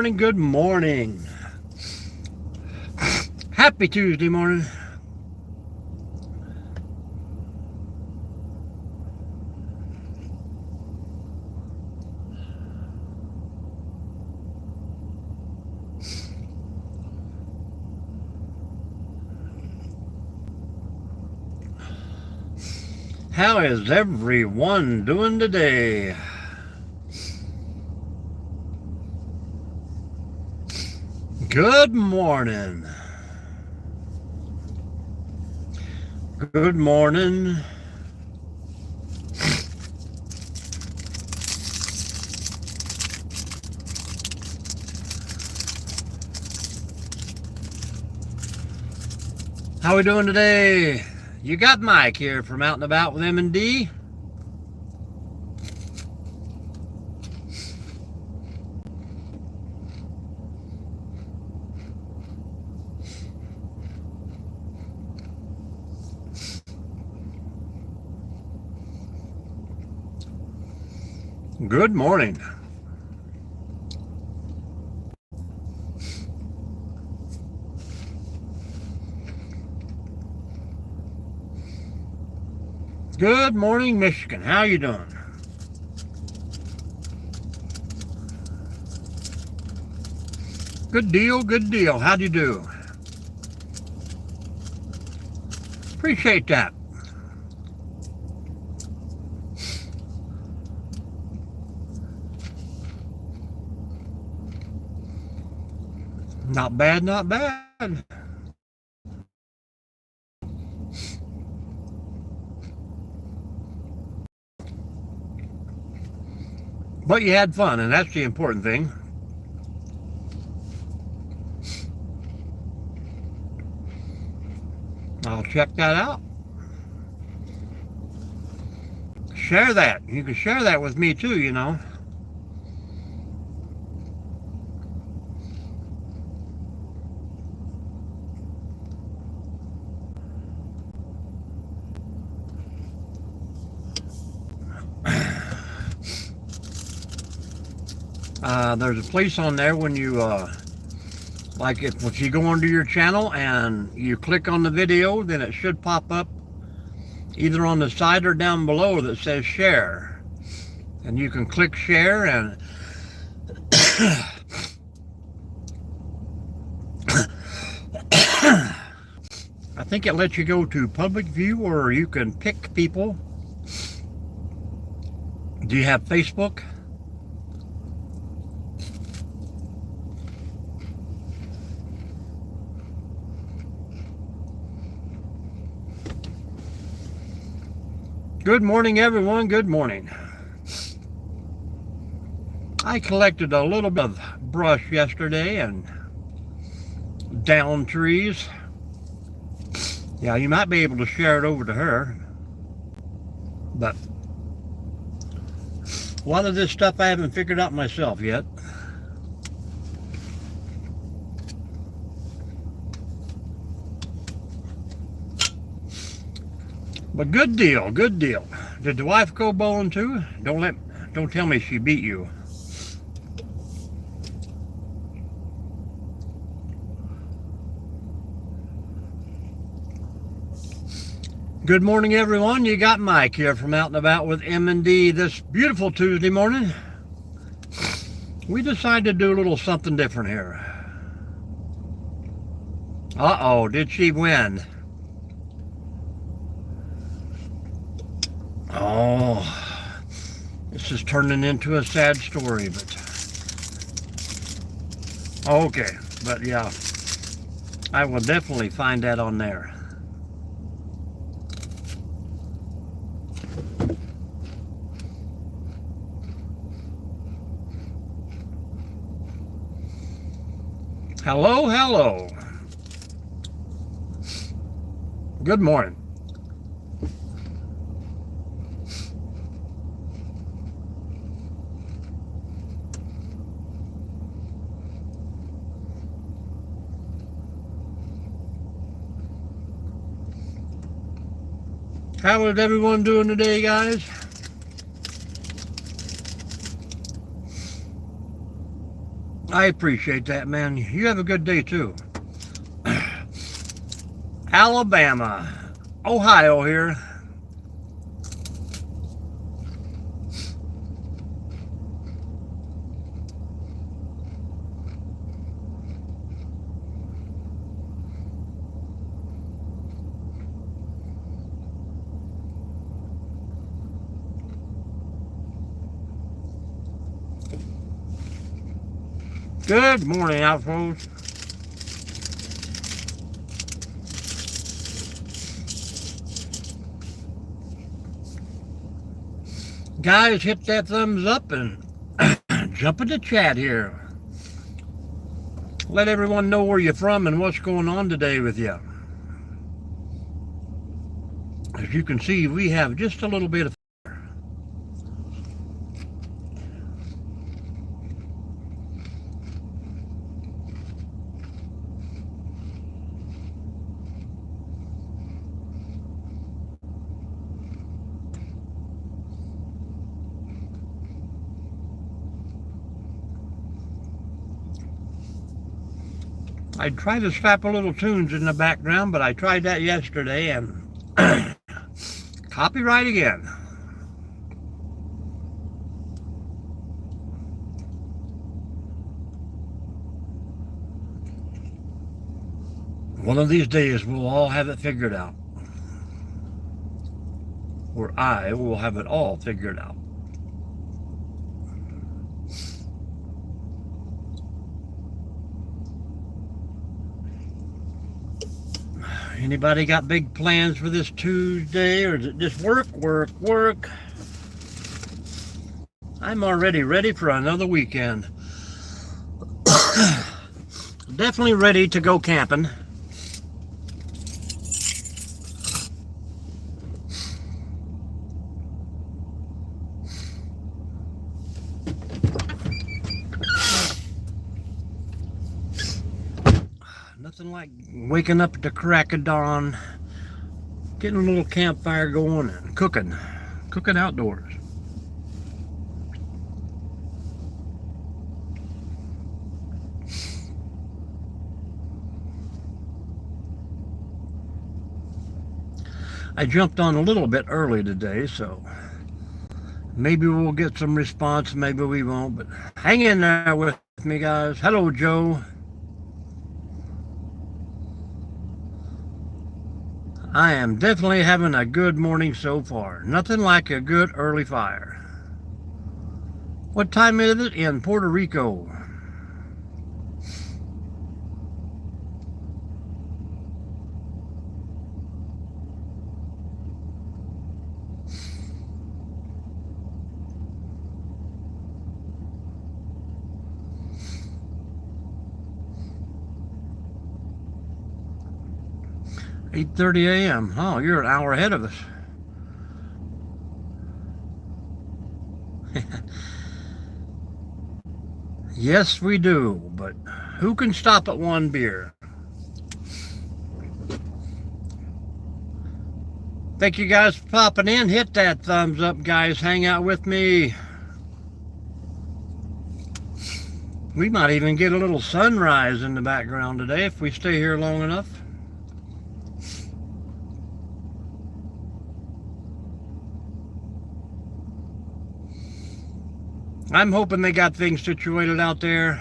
morning, good morning. Happy Tuesday morning. How is everyone doing today? Good morning. Good morning. How we doing today? You got Mike here from Out and About with M&D. Good morning. Good morning, Michigan. How you doing? Good deal, good deal. How'd you do? Appreciate that. Not bad, not bad. But you had fun, and that's the important thing. I'll check that out. Share that. You can share that with me too, you know. There's a place on there when you, like if you go onto your channel and you click on the video, then it should pop up either on the side or down below that says share. And you can click share and I think it lets you go to public view or you can pick people. Do you have Facebook? Good morning, everyone. Good morning. I collected a little bit of brush yesterday and down trees. Yeah, you might be able to share it over to her. But a lot of this stuff I haven't figured out myself yet. But good deal, good deal. Did the wife go bowling too? Don't tell me she beat you. Good morning, everyone. You got Mike here from Out and About with M&D this beautiful Tuesday morning. We decided to do a little something different here. Uh-oh, did she win? Oh, this is turning into a sad story, but okay, but yeah, I will definitely find that on there. Hello, hello. Good morning. How is everyone doing today, guys? . I appreciate that, man. You have a good day, too. Alabama. Ohio here. Good morning, Outros. Guys, hit that thumbs up and jump in the chat here. Let everyone know where you're from and what's going on today with you. As you can see, we have just a little bit of I tried to slap a little tunes in the background, but I tried that yesterday and copyright again. One of these days we'll all have it figured out. Or I will have it all figured out. Anybody got big plans for this Tuesday, or is it just work, work, work? I'm already ready for another weekend. Definitely ready to go camping. Nothing like waking up at the crack of dawn, getting a little campfire going and cooking outdoors. I jumped on a little bit early today, so maybe we'll get some response, maybe we won't, but hang in there with me, guys. Hello, Joe. I am definitely having a good morning so far. Nothing like a good early fire. What time is it in Puerto Rico? "8:30 a.m. Oh, you're an hour ahead of us. Yes, we do, but who can stop at one beer? Thank you guys for popping in. Hit that thumbs up, guys. Hang out with me. We might even get a little sunrise in the background today if we stay here long enough. I'm hoping they got things situated out there.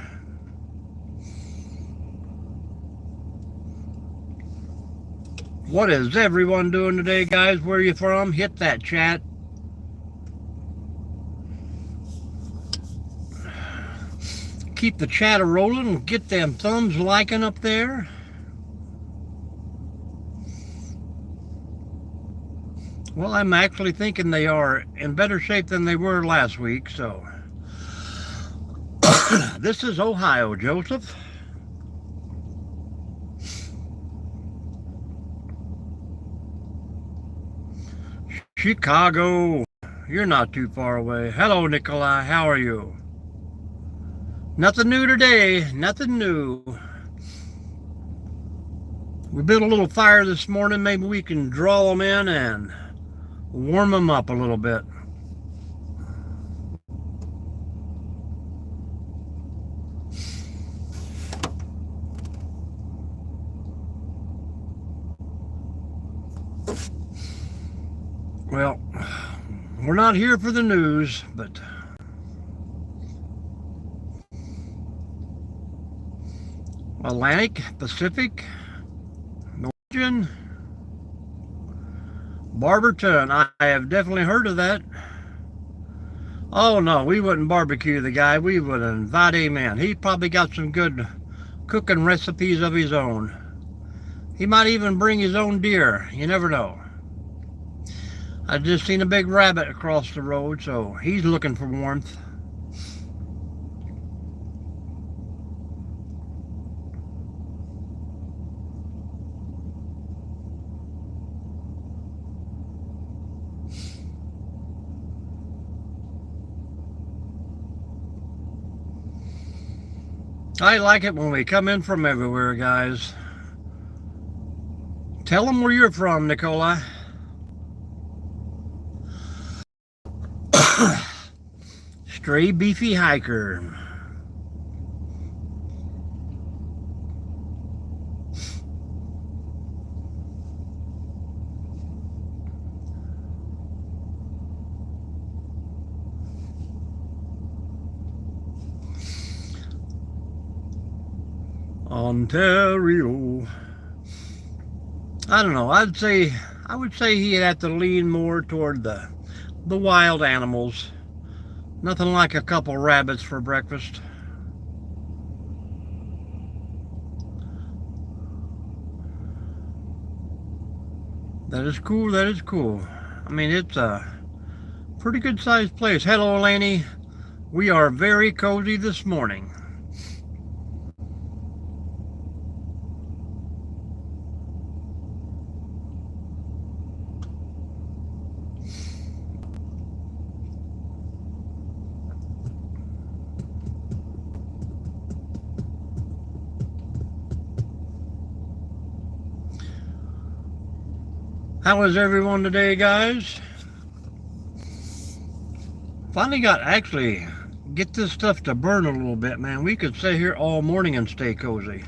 What is everyone doing today, guys? Where are you from? Hit that chat. Keep the chatter rolling and get them thumbs liking up there. Well, I'm actually thinking they are in better shape than they were last week, so. This is Ohio, Joseph. Chicago. You're not too far away. Hello, Nikolai. How are you? Nothing new today. Nothing new. We built a little fire this morning. Maybe we can draw them in and warm them up a little bit. Well, we're not here for the news, but Atlantic, Pacific, Norwegian, Barberton. I have definitely heard of that. Oh no, we wouldn't barbecue the guy. We would invite him in. He probably got some good cooking recipes of his own. He might even bring his own deer. You never know. I just seen a big rabbit across the road, so he's looking for warmth. I like it when we come in from everywhere, guys. Tell them where you're from, Nicola. Stray beefy hiker. Ontario. I don't know. I would say he'd have to lean more toward the wild animals. Nothing like a couple rabbits for breakfast. That is cool. That is cool. I mean, it's a pretty good sized place. Hello, Laney. We are very cozy this morning. How is everyone today, guys? Finally got actually get this stuff to burn a little bit, man. We could sit here all morning and stay cozy.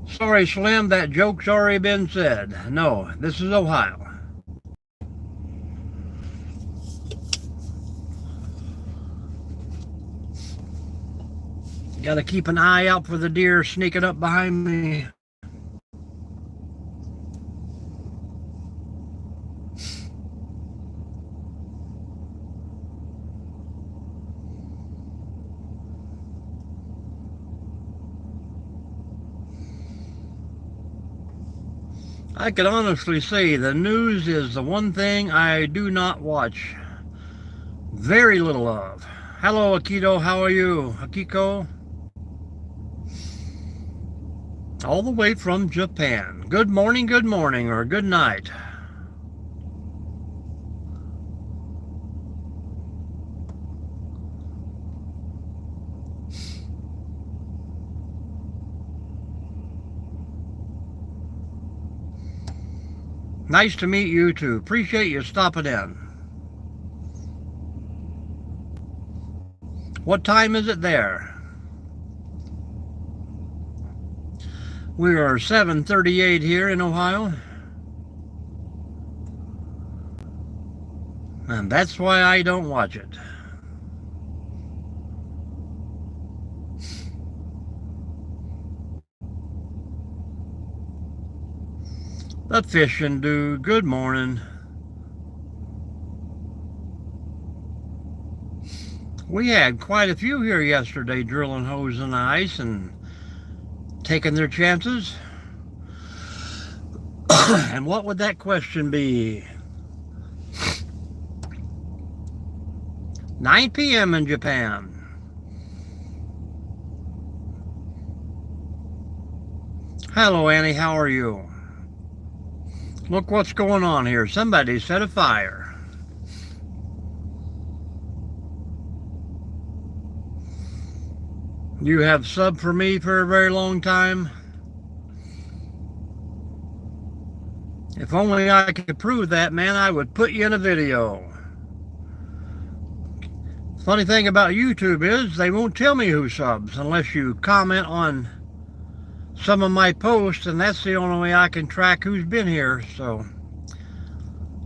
Sorry, Slim, that joke's already been said. No, this is Ohio. Got to keep an eye out for the deer sneaking up behind me. I could honestly say the news is the one thing I do not watch very little of. Hello, Akito. How are you, Akiko? All the way from Japan. Good morning, or good night. Nice to meet you too. Appreciate you stopping in. What time is it there? We are 7:38 here in Ohio. And that's why I don't watch it. The fishing dude, good morning. We had quite a few here yesterday drilling holes in the ice and taking their chances. And what would that question be? 9 p.m. in Japan. Hello, Annie, how are you? Look what's going on here. Somebody set a fire. You have subbed for me for a very long time. If only I could prove that, man, I would put you in a video. Funny thing about YouTube is they won't tell me who subs unless you comment on some of my posts, and that's the only way I can track who's been here. So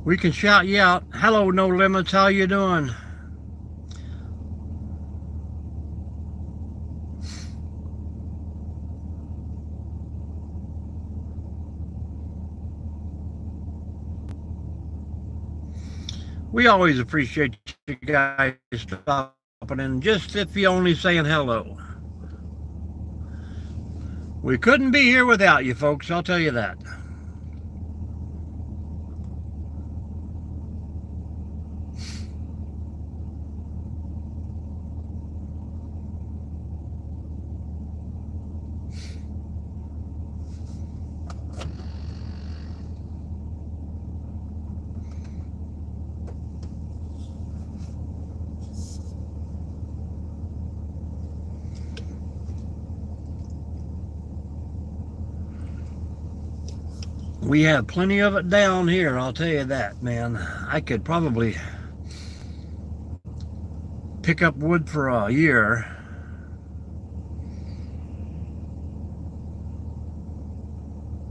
we can shout you out. Hello, No Limits. How you doing? We always appreciate you guys stopping in, just if you only saying hello. We couldn't be here without you, folks, I'll tell you that. We have plenty of it down here, I'll tell you that, man. I could probably pick up wood for a year.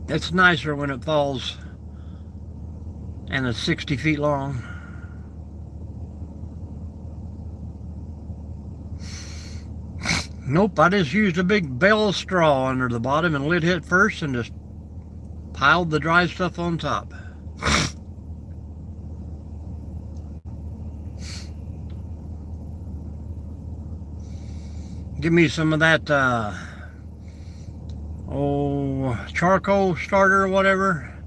It's nicer when it falls and it's 60 feet long. Nope, I just used a big bale of straw under the bottom and lit it first and just piled the dry stuff on top. Give me some of that charcoal starter or whatever.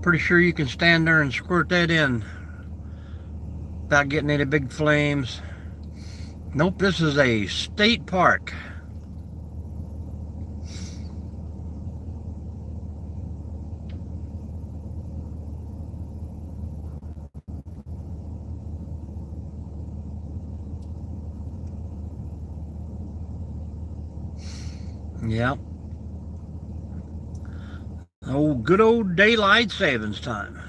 Pretty sure you can stand there and squirt that in without getting any big flames. Nope, this is a state park. Yep. Oh, good old daylight savings time.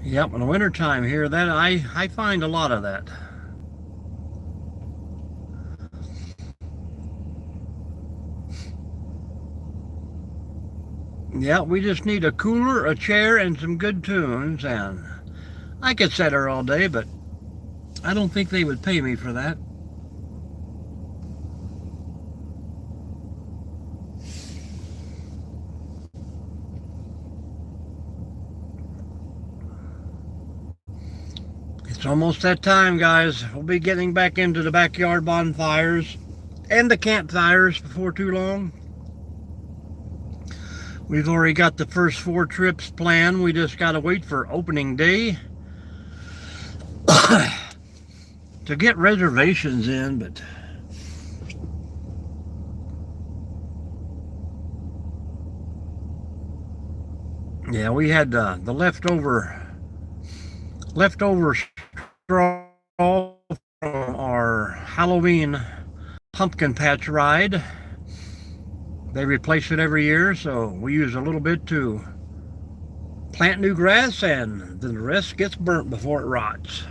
Yep, in the wintertime here, that I find a lot of that. Yeah, we just need a cooler, a chair, and some good tunes, and I could sit there all day, but I don't think they would pay me for that. It's almost that time, guys. We'll be getting back into the backyard bonfires and the campfires before too long. We've already got the first 4 trips planned. We just got to wait for opening day to get reservations in, but yeah, we had the leftover straw from our Halloween pumpkin patch ride. They replace it every year, so we use a little bit to plant new grass, and then the rest gets burnt before it rots.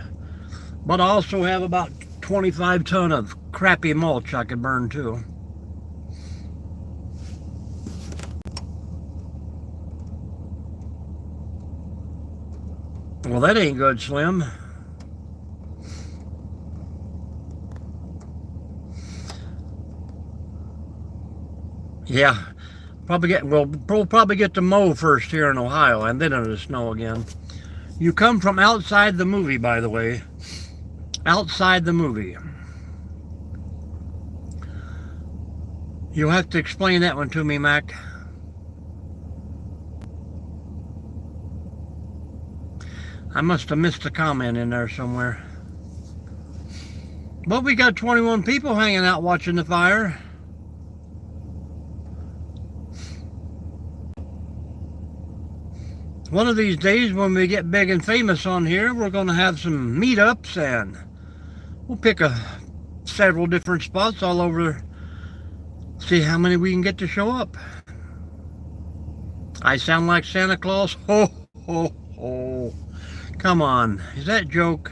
But I also have about 25 ton of crappy mulch I could burn too. Well, that ain't good, Slim. Yeah, we'll probably get to mow first here in Ohio, and then it'll snow again. You come from outside the movie, by the way. Outside the movie. You'll have to explain that one to me, Mac. I must have missed a comment in there somewhere. But we got 21 people hanging out watching the fire. One of these days when we get big and famous on here, we're going to have some meetups, and we'll pick several different spots all over, see how many we can get to show up. I sound like Santa Claus? Ho, ho, ho. Come on, is that a joke?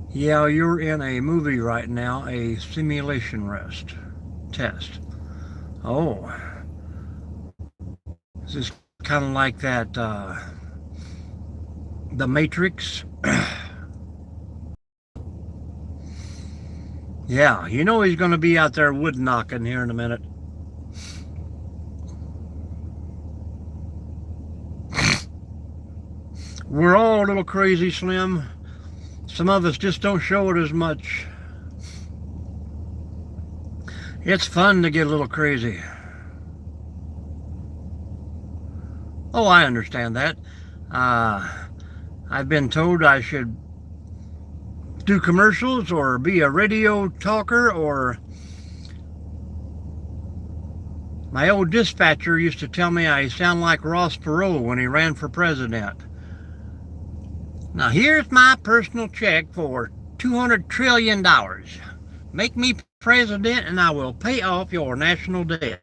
Yeah, you're in a movie right now, a simulation test. Oh, is this kind of like that, The Matrix? Yeah, you know he's going to be out there wood knocking here in a minute. We're all a little crazy, Slim. Some of us just don't show it as much. It's fun to get a little crazy. Oh, I understand that. I've been told I should do commercials or be a radio talker, or my old dispatcher used to tell me I sound like Ross Perot when he ran for president. Now here's my personal check for $200 trillion. Make me president and I will pay off your national debt.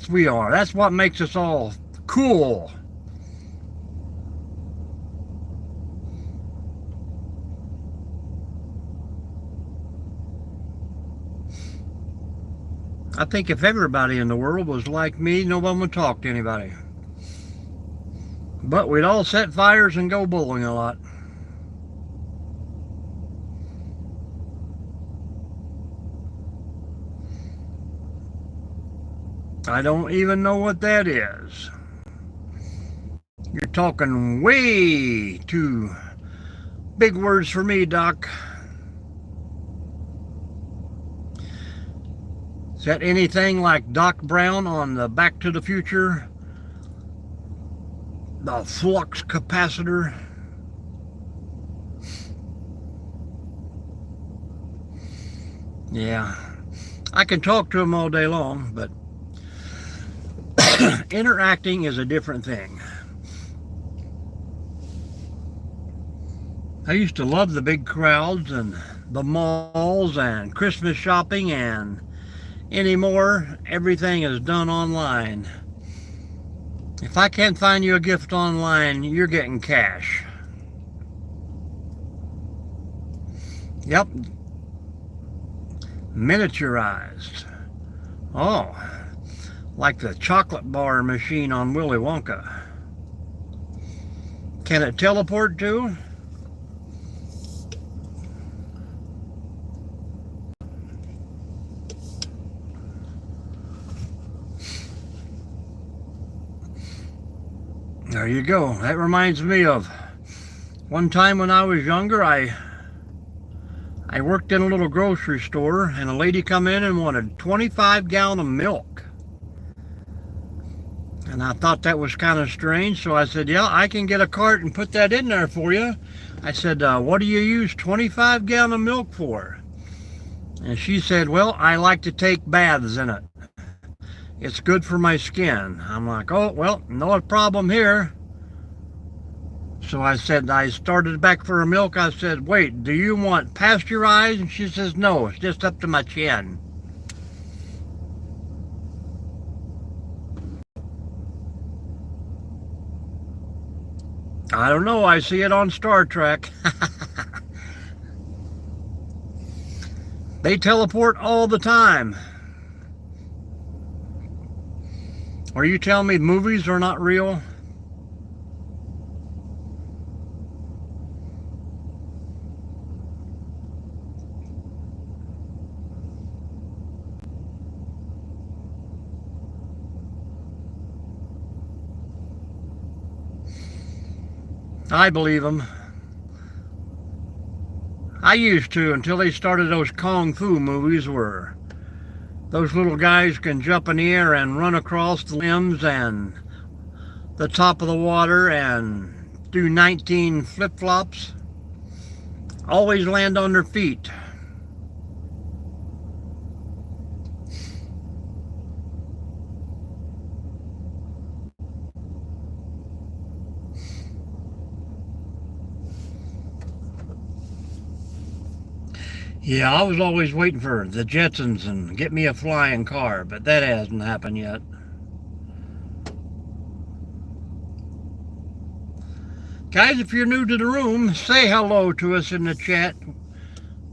We are. That's what makes us all cool. I think if everybody in the world was like me, no one would talk to anybody. But we'd all set fires and go bowling a lot. I don't even know what that is. You're talking way too big words for me, Doc. Is that anything like Doc Brown on the Back to the Future? The flux capacitor? Yeah, I can talk to him all day long, but interacting is a different thing. I used to love the big crowds and the malls and Christmas shopping, and anymore everything is done online. If I can't find you a gift online, you're getting cash. Yep. Miniaturized. Oh, like the chocolate bar machine on Willy Wonka. Can it teleport too? There you go. That reminds me of one time when I was younger. I worked in a little grocery store, and a lady come in and wanted 25 gallons of milk. And I thought that was kind of strange, so I said, yeah, I can get a cart and put that in there for you. I said, what do you use 25 gallons of milk for? And she said, well, I like to take baths in it. It's good for my skin. I'm like, oh, well, no problem here. So I said, I started back for her milk. I said, wait, do you want pasteurized? And she says, no, it's just up to my chin. I don't know, I see it on Star Trek. They teleport all the time. Are you telling me movies are not real? I believe them. I used to, until they started those Kung Fu movies where those little guys can jump in the air and run across the limbs and the top of the water and do 19 flip-flops. always land on their feet. Yeah, I was always waiting for the Jetsons and get me a flying car, but that hasn't happened yet. Guys, if you're new to the room, say hello to us in the chat.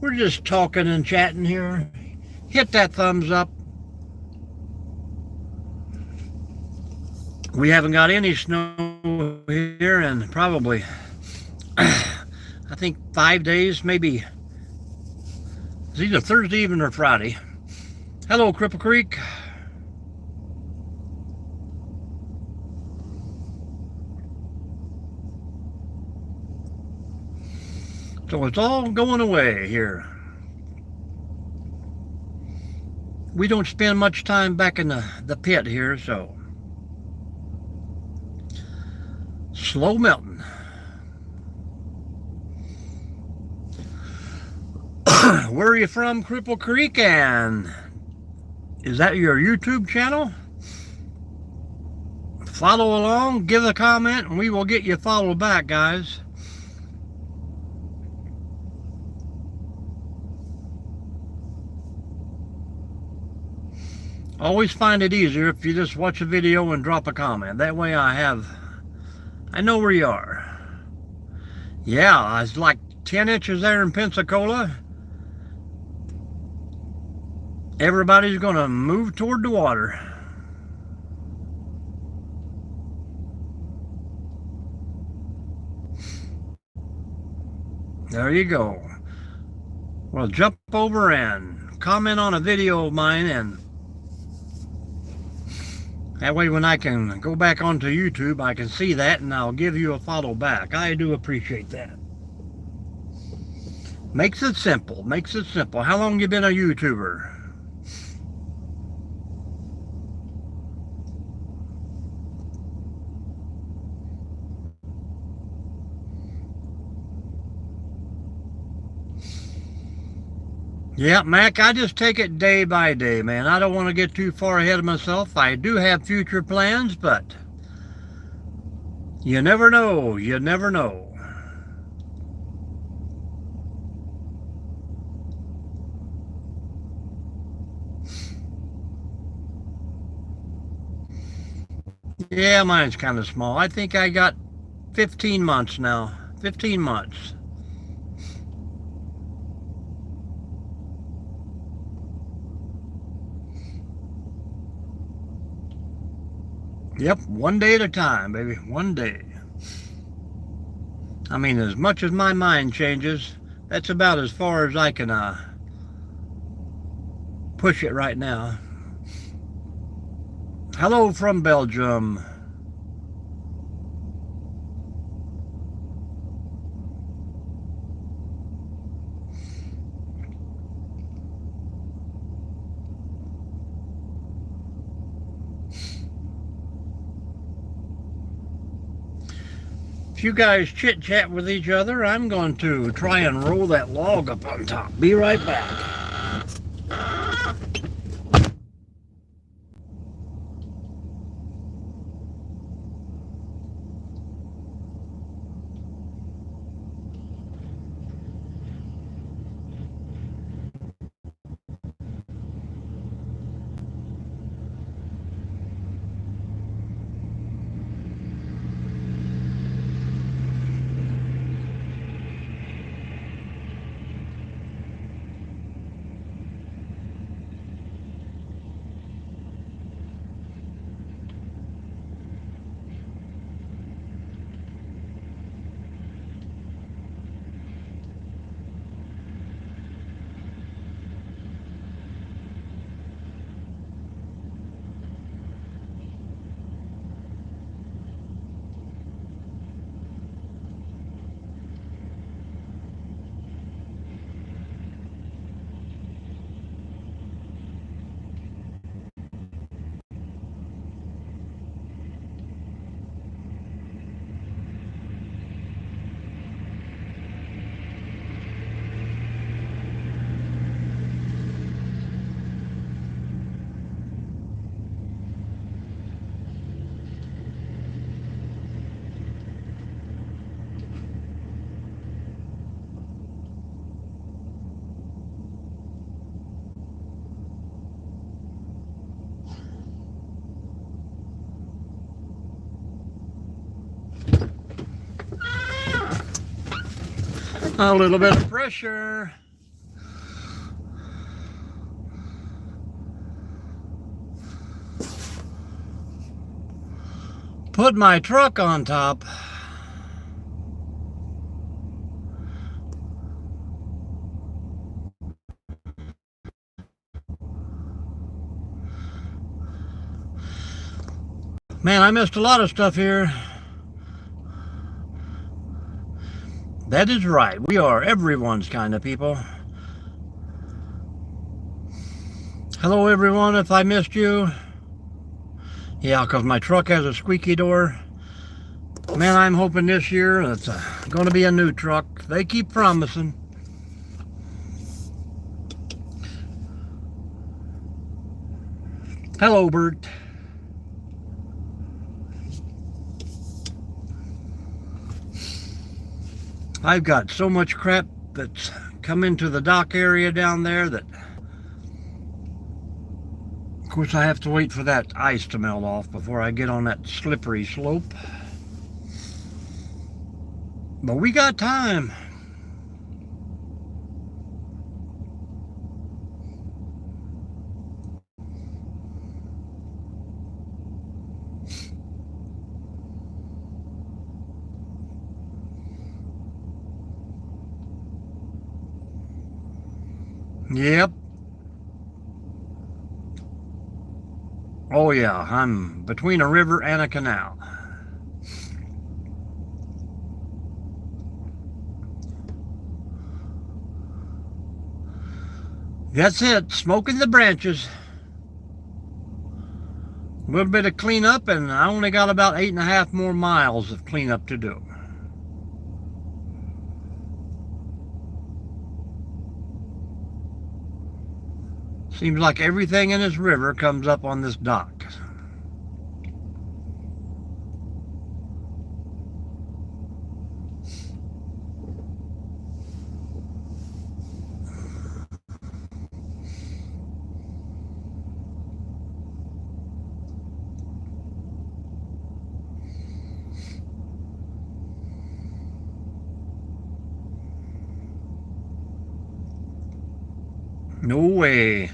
We're just talking and chatting here. Hit that thumbs up. We haven't got any snow here in probably, I think 5 days, maybe. It's either Thursday evening or Friday. Hello, Cripple Creek. So it's all going away here. We don't spend much time back in the pit here, so. Slow melting. Where are you from, Cripple Creek? And is that your YouTube channel? Follow along, give a comment, and we will get you followed back, guys. Always find it easier if you just watch a video and drop a comment. That way I know where you are. Yeah, it's like 10 inches there in Pensacola. Everybody's gonna move toward the water. There you go. Well, jump over and comment on a video of mine, and that way when I can go back onto YouTube, I can see that and I'll give you a follow back. I do appreciate that. Makes it simple, makes it simple. How long you been a YouTuber? Yeah, Mac, I just take it day by day, man. I don't want to get too far ahead of myself. I do have future plans, but you never know. You never know. Yeah, mine's kind of small. I think I got 15 months now. 15 months. Yep, one day at a time, baby. One day. I mean, as much as my mind changes, that's about as far as I can push it right now. Hello from Belgium. If you guys chit chat with each other, I'm going to try and roll that log up on top. Be right back. A little bit of pressure. Put my truck on top. Man, I missed a lot of stuff here. That is right. We are everyone's kind of people. Hello, everyone, if I missed you. Yeah, because my truck has a squeaky door. Man, I'm hoping this year it's going to be a new truck. They keep promising. Hello, Bert. I've got so much crap that's come into the dock area down there that, of course, I have to wait for that ice to melt off before I get on that slippery slope. But we got time. Yep. Oh yeah, I'm between a river and a canal. That's it, smoking the branches. A little bit of cleanup, and I only got about 8.5 more miles of cleanup to do. Seems like everything in this river comes up on this dock. No way.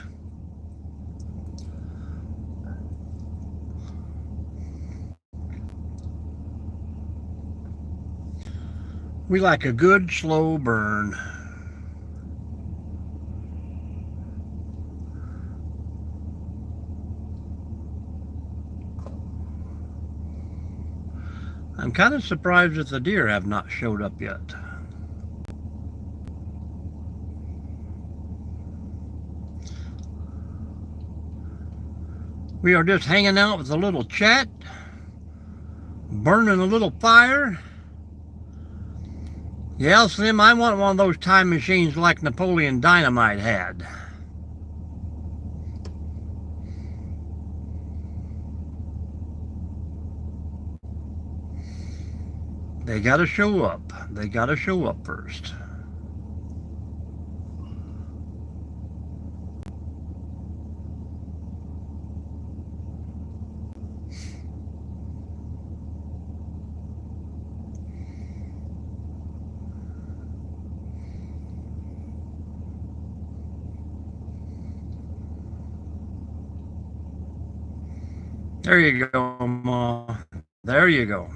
We like a good slow burn. I'm kind of surprised that the deer have not showed up yet. We are just hanging out with a little chat, burning a little fire. Yeah, Slim, I want one of those time machines like Napoleon Dynamite had. They gotta show up. They gotta show up first. There you go, Ma. There you go.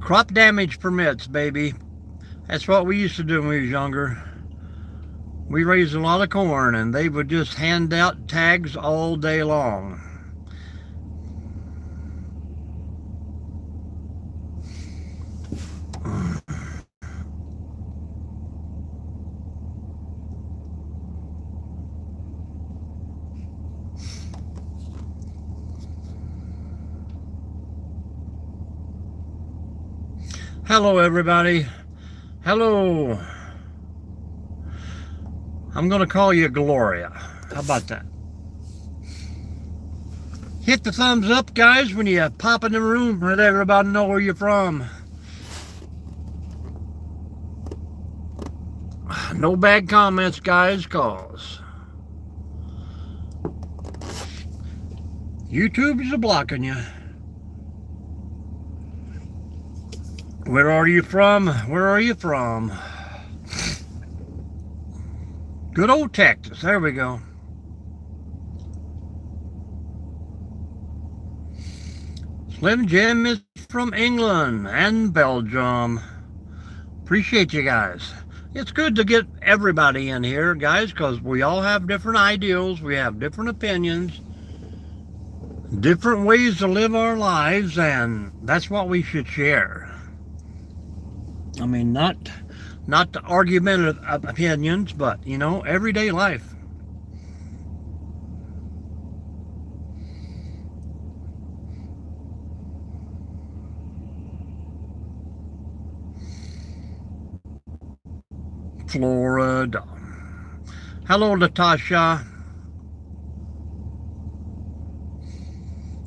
Crop damage permits, baby. That's what we used to do when we was younger. We raised a lot of corn, and they would just hand out tags all day long. Hello, everybody. Hello. I'm going to call you Gloria. How about that? Hit the thumbs up, guys, when you pop in the room. Let everybody know where you're from. No bad comments, guys, cause YouTube is blocking you. Where are you from? Where are you from? Good old Texas. There we go. Slim Jim is from England and Belgium. Appreciate you guys. It's good to get everybody in here, guys, because we all have different ideals. We have different opinions, different ways to live our lives, and that's what we should share. I mean, not the argumentative opinions, but, you know, everyday life. Florida. Hello, Latasha.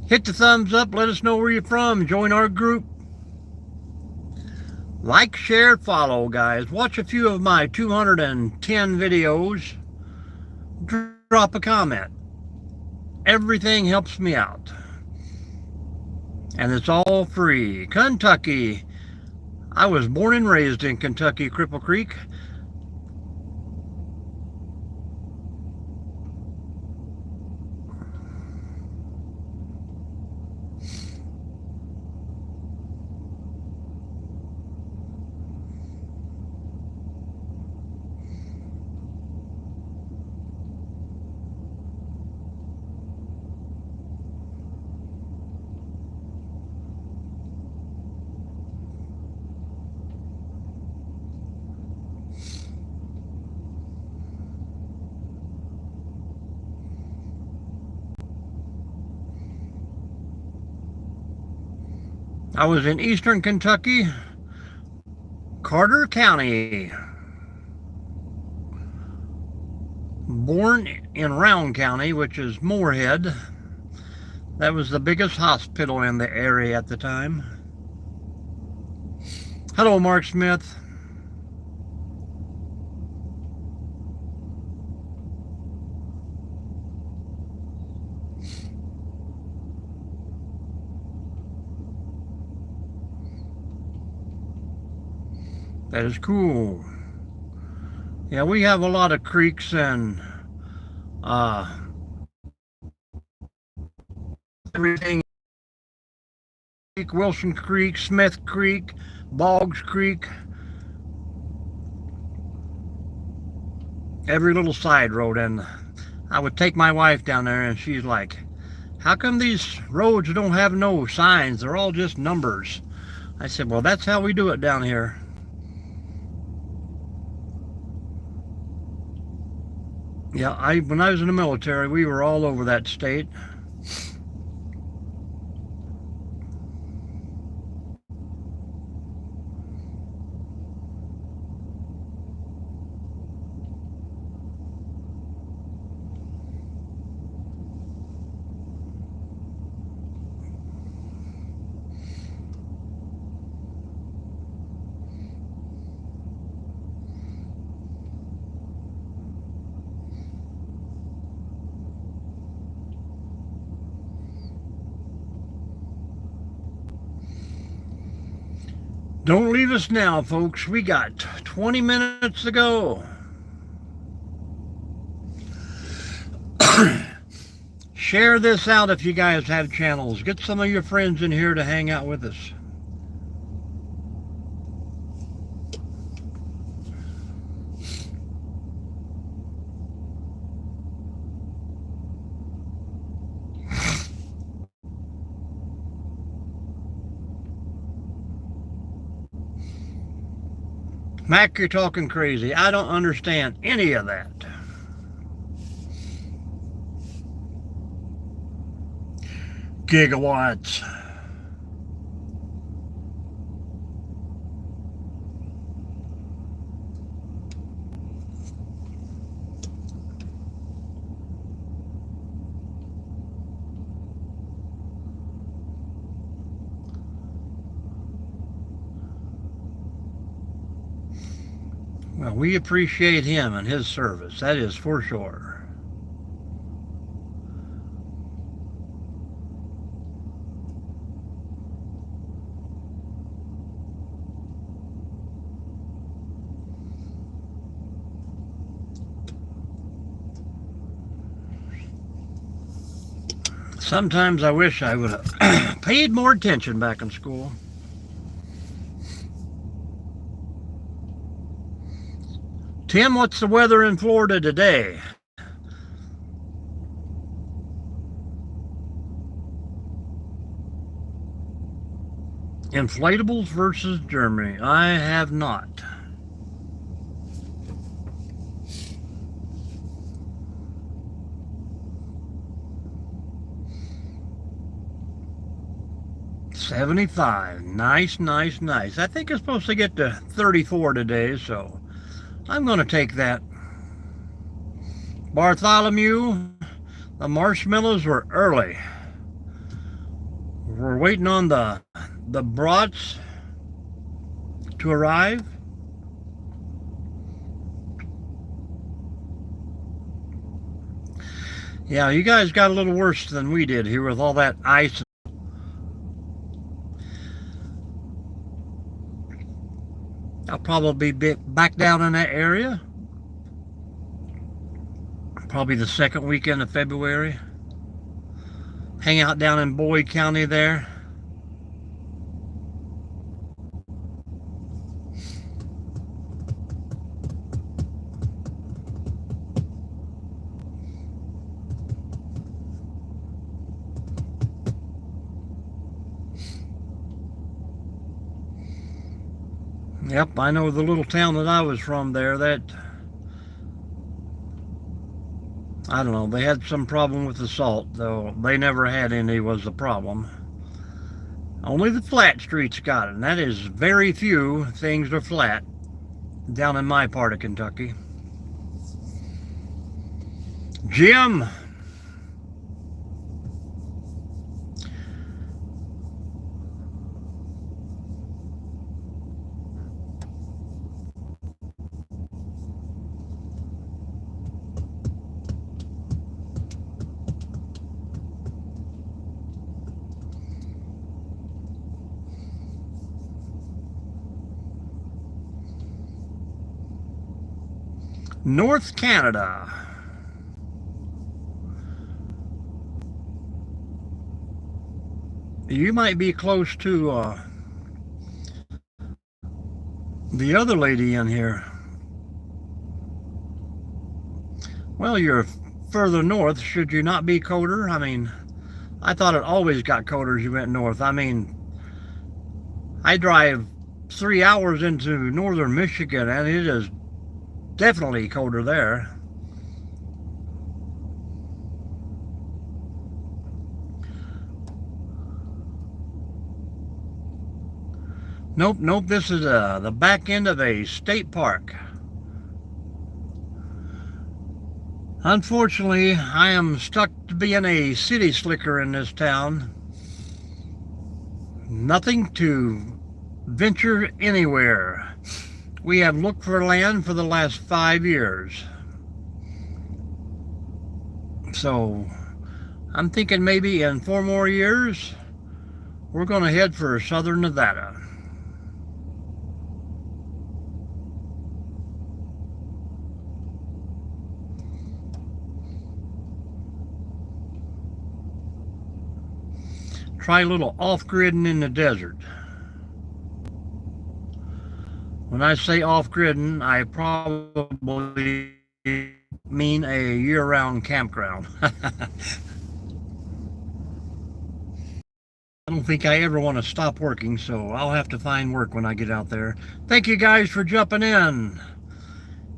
Hit the thumbs up. Let us know where you're from. Join our group. Like, share, follow, guys. Watch a few of my 210 videos. Drop a comment. Everything helps me out. And it's all free. Kentucky. I was born and raised in Kentucky, Cripple Creek. I was in eastern Kentucky, Carter County. Born in Round County, which is Moorhead. That was the biggest hospital in the area at the time. Hello, Mark Smith. That is cool. Yeah, we have a lot of creeks and everything. Wilson Creek, Smith Creek, Boggs Creek. Every little side road. And I would take my wife down there and she's like, how come these roads don't have no signs? They're all just numbers. I said, well, that's how we do it down here. Yeah, when I was in the military, we were all over that state. Don't leave us now, folks. We got 20 minutes to go. Share this out if you guys have channels. Get some of your friends in here to hang out with us. Mac, you're talking crazy. I don't understand any of that. Gigawatts. Well, we appreciate him and his service. That is for sure. Sometimes I wish I would have paid more attention back in school. Tim, what's the weather in Florida today? Inflatables versus Germany. I have not. $75. Nice, nice, nice. I think it's supposed to get to 34 today, so I'm going to take that. Bartholomew, the marshmallows were early. We're waiting on the brats to arrive. Yeah, you guys got a little worse than we did here with all that ice. I'll probably be back down in that area. Probably the second weekend of February. Hang out down in Boyd County there. Yep, I know the little town that I was from there, that, I don't know, they had some problem with the salt, though they never had any was the problem. Only the flat streets got it, and that is very few things are flat down in my part of Kentucky. Jim. North Canada. You might be close to the other lady in here. Well, you're further north. Should you not be colder? I mean, I thought it always got colder as you went north. I mean, I drive 3 hours into northern Michigan, and it is definitely colder there. Nope, nope, this is the back end of a state park. Unfortunately, I am stuck to being a city slicker in this town. Nothing to venture anywhere. We have looked for land for the last 5 years. So I'm thinking maybe in 4 more years, we're going to head for southern Nevada. Try a little off-gridding in the desert. When I say off-gridding, I probably mean a year-round campground. I don't think I ever want to stop working, so I'll have to find work when I get out there. Thank you guys for jumping in.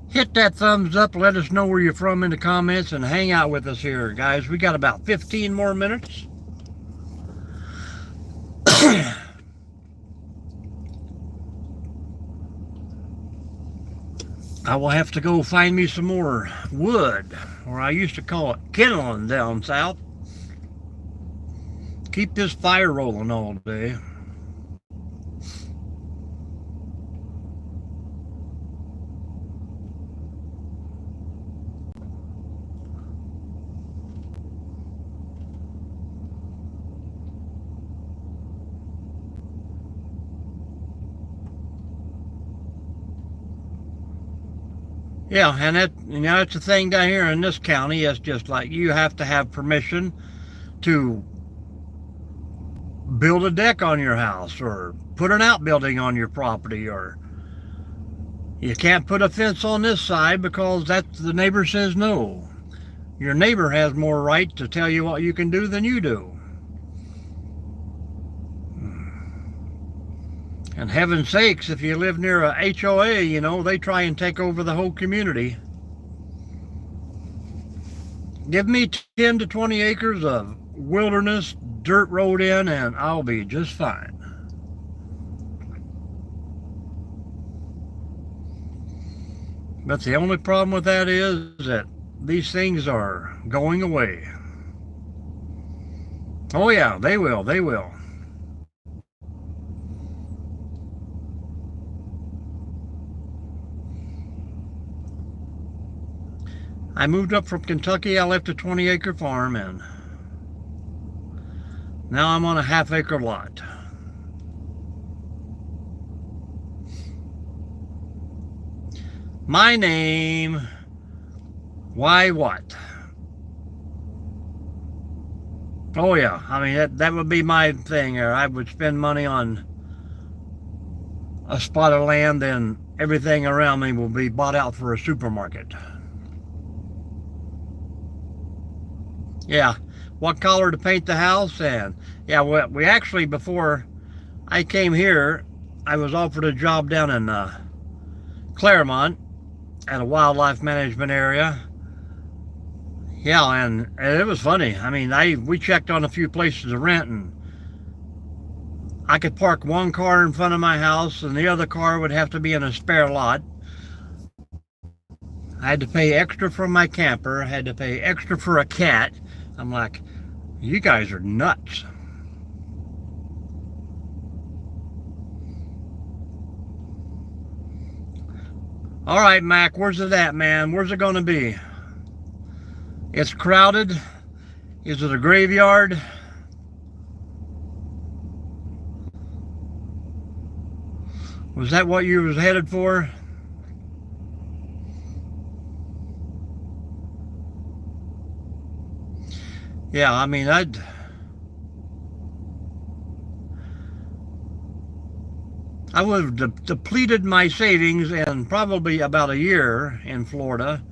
Hit that thumbs up, let us know where you're from in the comments, and hang out with us here, guys. We got about 15 more minutes. I will have to go find me some more wood, or I used to call it kindling down south. Keep this fire rolling all day. Yeah, and that, you know, it's a thing down here in this county. It's just like you have to have permission to build a deck on your house or put an outbuilding on your property, or you can't put a fence on this side because the neighbor says no. Your neighbor has more right to tell you what you can do than you do. And heaven's sakes, if you live near a HOA, you know, they try and take over the whole community. Give me 10 to 20 acres of wilderness, dirt road in, and I'll be just fine. But the only problem with that is that these things are going away. Oh yeah, they will, they will. I moved up from Kentucky. I left a 20-acre farm, and now I'm on a half-acre lot. My name, why what? Oh yeah, I mean, that would be my thing. Or I would spend money on a spot of land, and everything around me will be bought out for a supermarket. Yeah, what color to paint the house. And yeah, we actually, before I came here, I was offered a job down in Claremont at a wildlife management area. Yeah, and it was funny. I mean, we checked on a few places to rent, and I could park one car in front of my house and the other car would have to be in a spare lot. I had to pay extra for my camper. I had to pay extra for a cat. I'm like, you guys are nuts. All right, Mac, where's it at, man? Where's it going to be? It's crowded. Is it a graveyard? Was that what you was headed for? Yeah, I mean, I would have depleted my savings in probably about a year in Florida.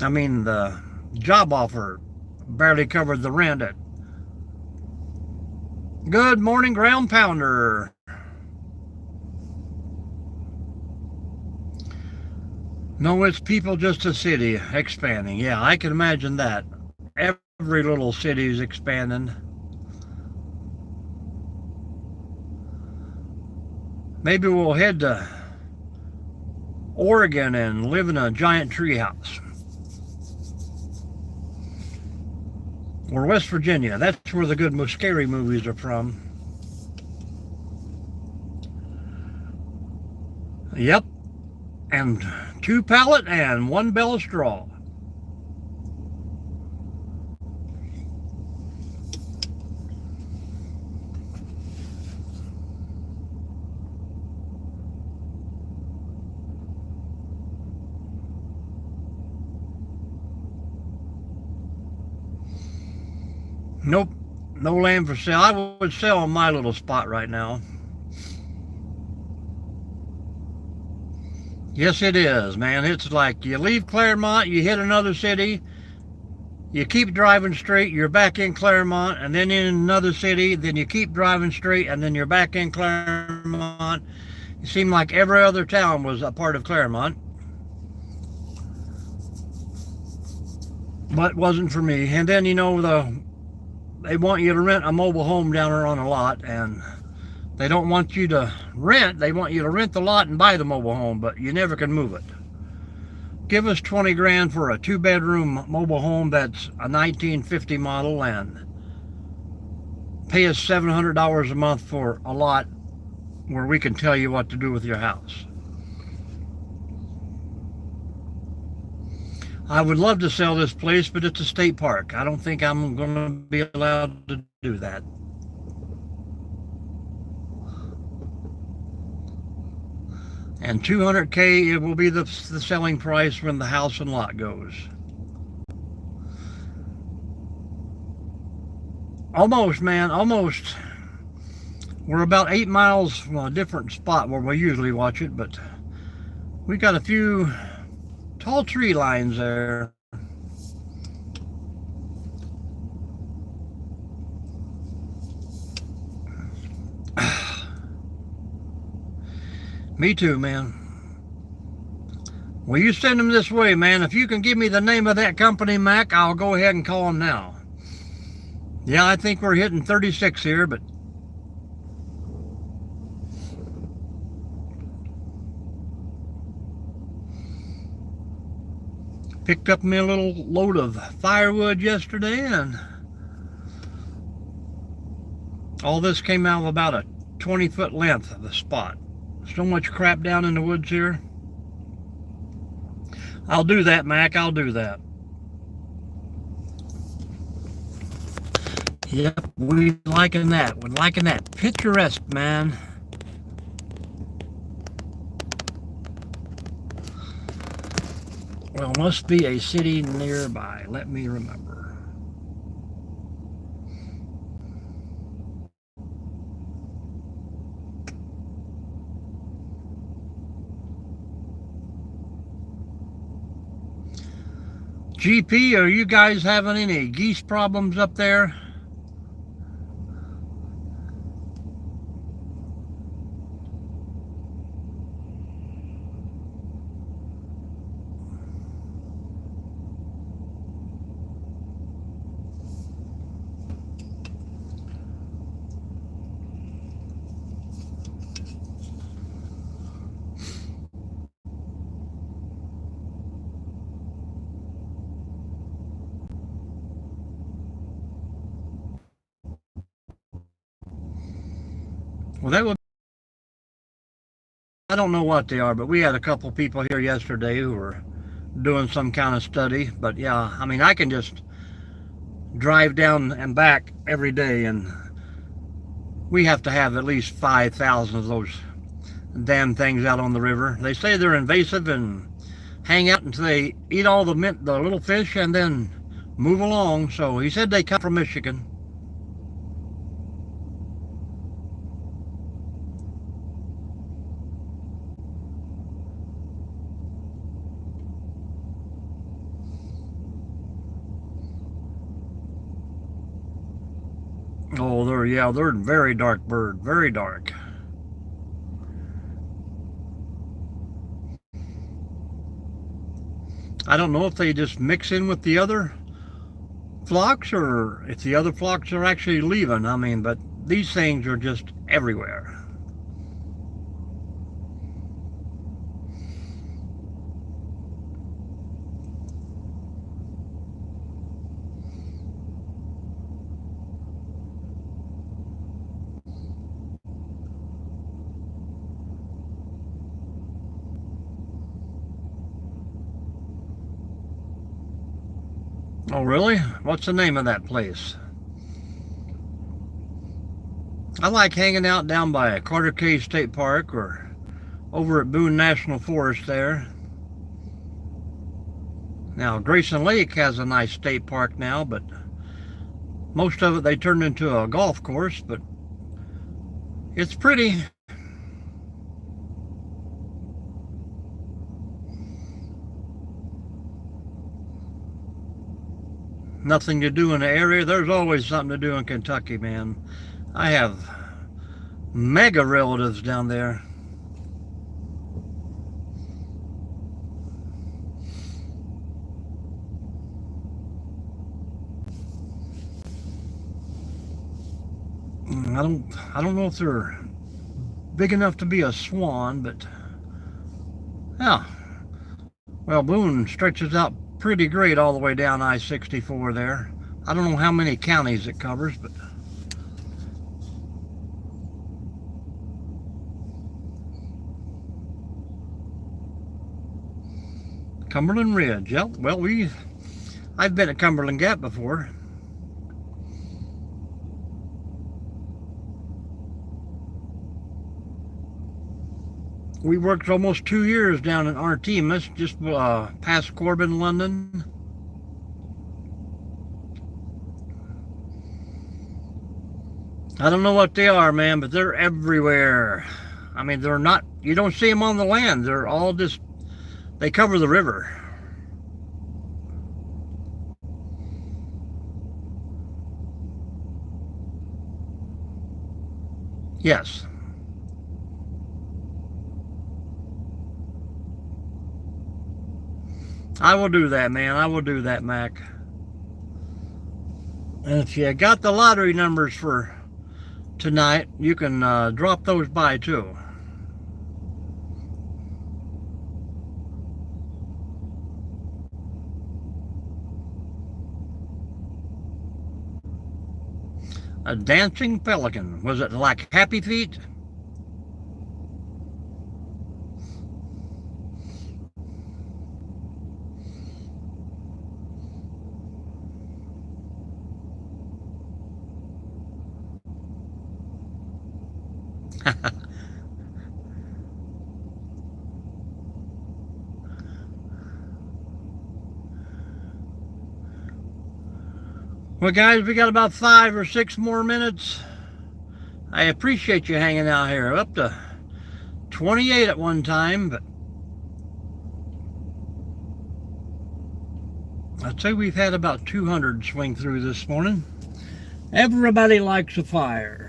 I mean, the job offer barely covered the rent. Good morning, Ground Pounder. No, it's people, just a city expanding. Yeah, I can imagine that. Every little city is expanding. Maybe we'll head to Oregon and live in a giant tree house. Or West Virginia. That's where the good, most scary movies are from. Yep. And 2 pallet and 1 bale of straw. Nope, no land for sale. I would sell on my little spot right now. Yes, it is, man. It's like you leave Claremont, you hit another city, you keep driving straight, you're back in Claremont, and then in another city, then you keep driving straight, and then you're back in Claremont. It seemed like every other town was a part of Claremont. But it wasn't for me. And then, you know, they want you to rent a mobile home down there on a lot, and they don't want you to rent. They want you to rent the lot and buy the mobile home, but you never can move it. Give us 20 grand for a 2-bedroom mobile home that's a 1950 model, and pay us $700 a month for a lot where we can tell you what to do with your house. I would love to sell this place, but it's a state park. I don't think I'm going to be allowed to do that. And $200K, it will be the selling price when the house and lot goes. Almost, man, almost. We're about 8 miles from a different spot where we usually watch it, but we got a few tall tree lines there. Me too, man. Well, you send them this way, man. If you can give me the name of that company, Mac, I'll go ahead and call them now. Yeah, I think we're hitting 36 here, but picked up me a little load of firewood yesterday, and all this came out of about a 20-foot length of the spot. So much crap down in the woods here. I'll do that, Mac. I'll do that. Yep, we liking that. We're liking that. Picturesque, man. Well, must be a city nearby. Let me remember. GP, are you guys having any geese problems up there? Well, that would. I don't know what they are, but we had a couple people here yesterday who were doing some kind of study. But yeah, I mean, I can just drive down and back every day, and we have to have at least 5,000 of those damn things out on the river. They say they're invasive and hang out until they eat all the little fish and then move along. So he said they come from Michigan. Oh, they're a very dark bird, very dark. I don't know if they just mix in with the other flocks or if the other flocks are actually leaving. I mean, but these things are just everywhere. Oh, really? What's the name of that place? I like hanging out down by Carter Cave State Park or over at Boone National Forest there. Now, Grayson Lake has a nice state park now, but most of it they turned into a golf course, but it's pretty. Nothing to do in the area. There's always something to do in Kentucky, man. I have mega relatives down there. I don't know if they're big enough to be a swan, but yeah. Well, Boone stretches out pretty great all the way down I-64 there. I don't know how many counties it covers, but Cumberland Ridge. Yep. Well, I've been at Cumberland Gap before. We worked almost 2 years down in Artemis, just past Corbin, London. I don't know what they are, man, but they're everywhere. I mean, they're not, you don't see them on the land. They're all just, they cover the river. Yes. I will do that, man. I will do that, Mac. And if you got the lottery numbers for tonight, you can drop those by too. A dancing pelican. Was it like Happy Feet? Well, guys, we got about 5 or 6 more minutes. I appreciate you hanging out here. Up to 28 at one time, but I'd say we've had about 200 swing through this morning. Everybody likes a fire.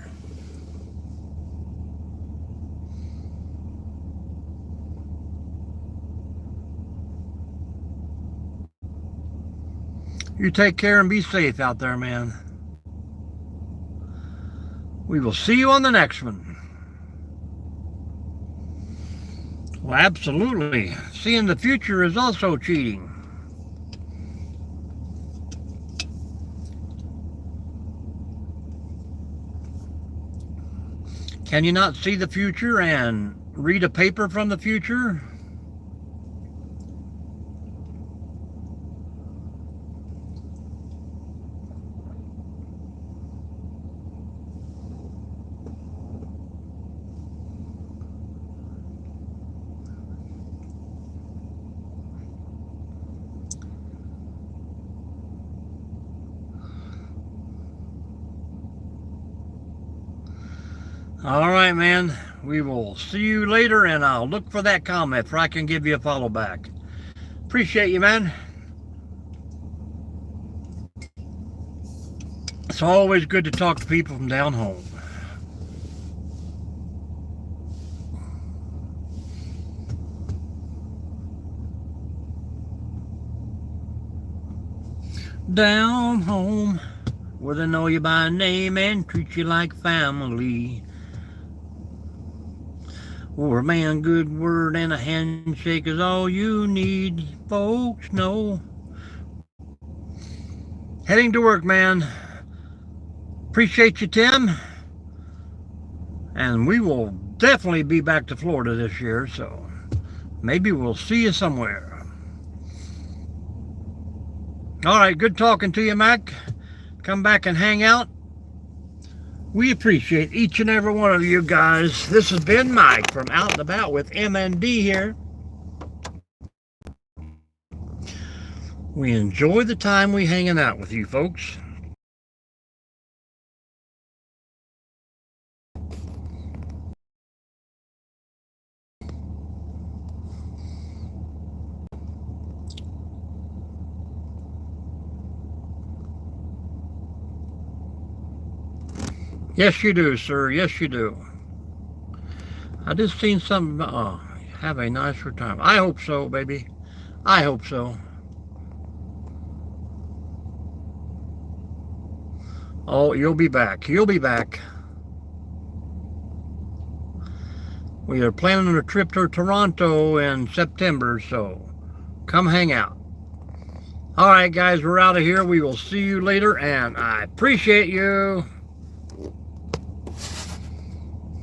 You take care and be safe out there, man. We will see you on the next one. Well, absolutely. Seeing the future is also cheating. Can you not see the future and read a paper from the future? All right, man. We will see you later, and I'll look for that comment if I can give you a follow back. Appreciate you, man. It's always good to talk to people from down home. Down home, where they know you by name and treat you like family. Or a man, good word, and a handshake is all you need, folks know. Heading to work, man. Appreciate you, Tim. And we will definitely be back to Florida this year, so maybe we'll see you somewhere. All right, good talking to you, Mac. Come back and hang out. We appreciate each and every one of you guys. This has been Mike from Out and About with MND here. We enjoy the time we hanging out with you folks. Yes, you do, sir. Yes, you do. I just seen something. Oh, have a nice retirement. I hope so, baby. I hope so. Oh, you'll be back. You'll be back. We are planning a trip to Toronto in September, so come hang out. All right, guys, we're out of here. We will see you later, and I appreciate you.